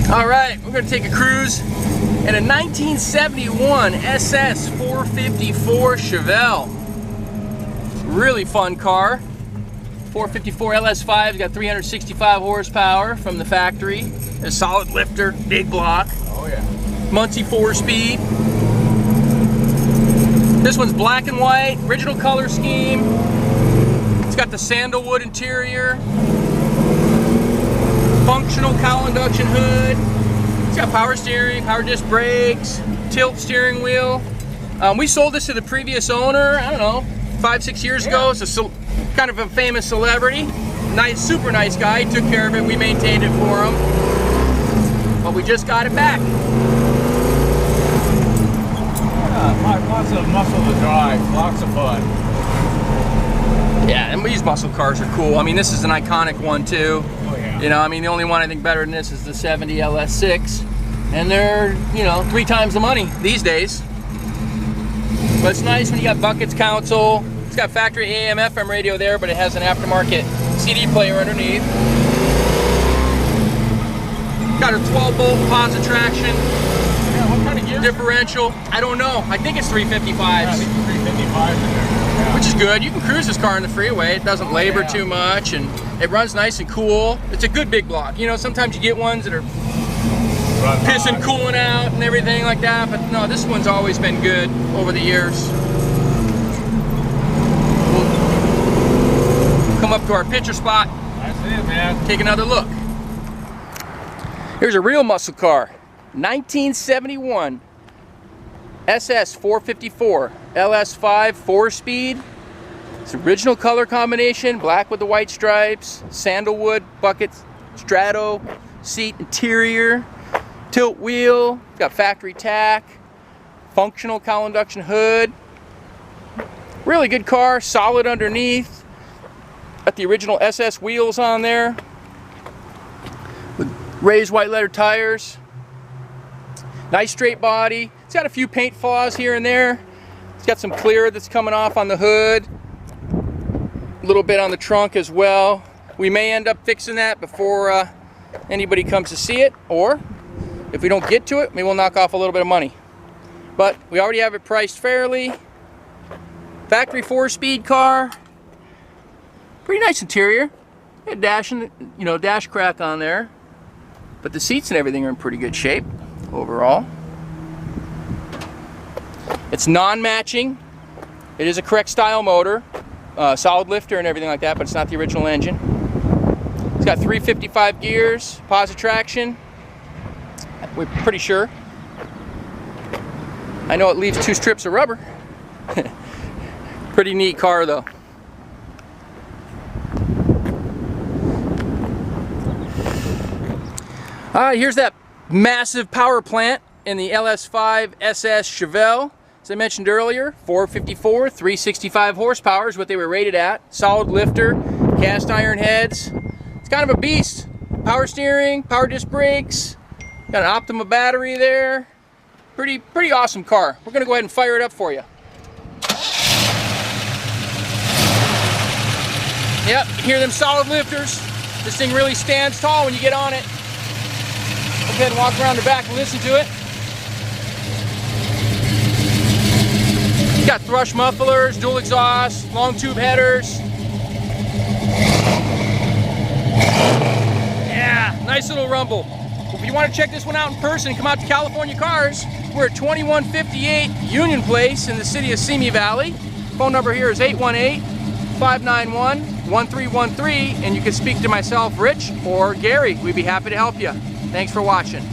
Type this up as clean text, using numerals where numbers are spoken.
All right, we're gonna take a cruise in a 1971 SS 454 Chevelle. Really fun car. 454 LS5's got 365 horsepower from the factory. A solid lifter, big block. Oh yeah. Muncie 4-speed. This one's black and white, original color scheme. It's got the Sandalwood interior. Functional cowl induction hood. It's got power steering, power disc brakes, tilt steering wheel. We sold this to the previous owner, I don't know, 5-6 years ago. It's a kind of a famous celebrity. Nice, super nice guy. He took care of it. We maintained it for him. But we just got it back. Lots of muscle to drive, lots of fun. Yeah, and these muscle cars are cool. I mean, this is an iconic one too. Oh yeah. You know, I mean, the only one I think better than this is the 70 LS6. And they're, you know, 3 times the money these days. But it's nice when you got buckets, console. It's got factory AM, FM radio there, but it has an aftermarket CD player underneath. Got a 12-bolt Positraction. Yeah, what kind of gear? Differential. I don't know. I think it's 355s. Yeah, I think 355s in there. Yeah. Which is good. You can cruise this car on the freeway. It doesn't labor too much, and it runs nice and cool. It's a good big block. You know, sometimes you get ones that are pissing, cooling out and everything like that, but no, this one's always been good over the years. We'll come up to our picture spot. That's it, man. Take another look. Here's a real muscle car. 1971 SS 454 LS5 4-speed. It's original color combination, black with the white stripes, sandalwood buckets, Strato seat interior, tilt wheel, got factory tach, functional cowl induction hood. Really good car, solid underneath. Got the original SS wheels on there with raised white letter tires. Nice straight body. It's got a few paint flaws here and there. It's got some clear that's coming off on the hood. A little bit on the trunk as well. We may end up fixing that before anybody comes to see it, or if we don't get to it, maybe we'll knock off a little bit of money. But we already have it priced fairly. Factory 4-speed car. Pretty nice interior. A dash, dash crack on there. But the seats and everything are in pretty good shape overall. It's non-matching. It is a correct style motor. Solid lifter and everything like that, but it's not the original engine. It's got 355 gears, Positraction. We're pretty sure. I know it leaves 2 strips of rubber. Pretty neat car though. Here's that massive power plant in the LS5 SS Chevelle. As I mentioned earlier, 454, 365 horsepower is what they were rated at. Solid lifter, cast iron heads. It's kind of a beast. Power steering, power disc brakes. Got an Optima battery there. Pretty awesome car. We're gonna go ahead and fire it up for you. Yep, you hear them solid lifters. This thing really stands tall when you get on it. Go ahead and walk around the back and listen to it. It's got thrush mufflers, dual exhaust, long tube headers. Yeah, nice little rumble. If you want to check this one out in person, come out to California Cars. We're at 2158 Union Place in the city of Simi Valley. Phone number here is 818-591-1313, and you can speak to myself, Rich, or Gary. We'd be happy to help you. Thanks for watching.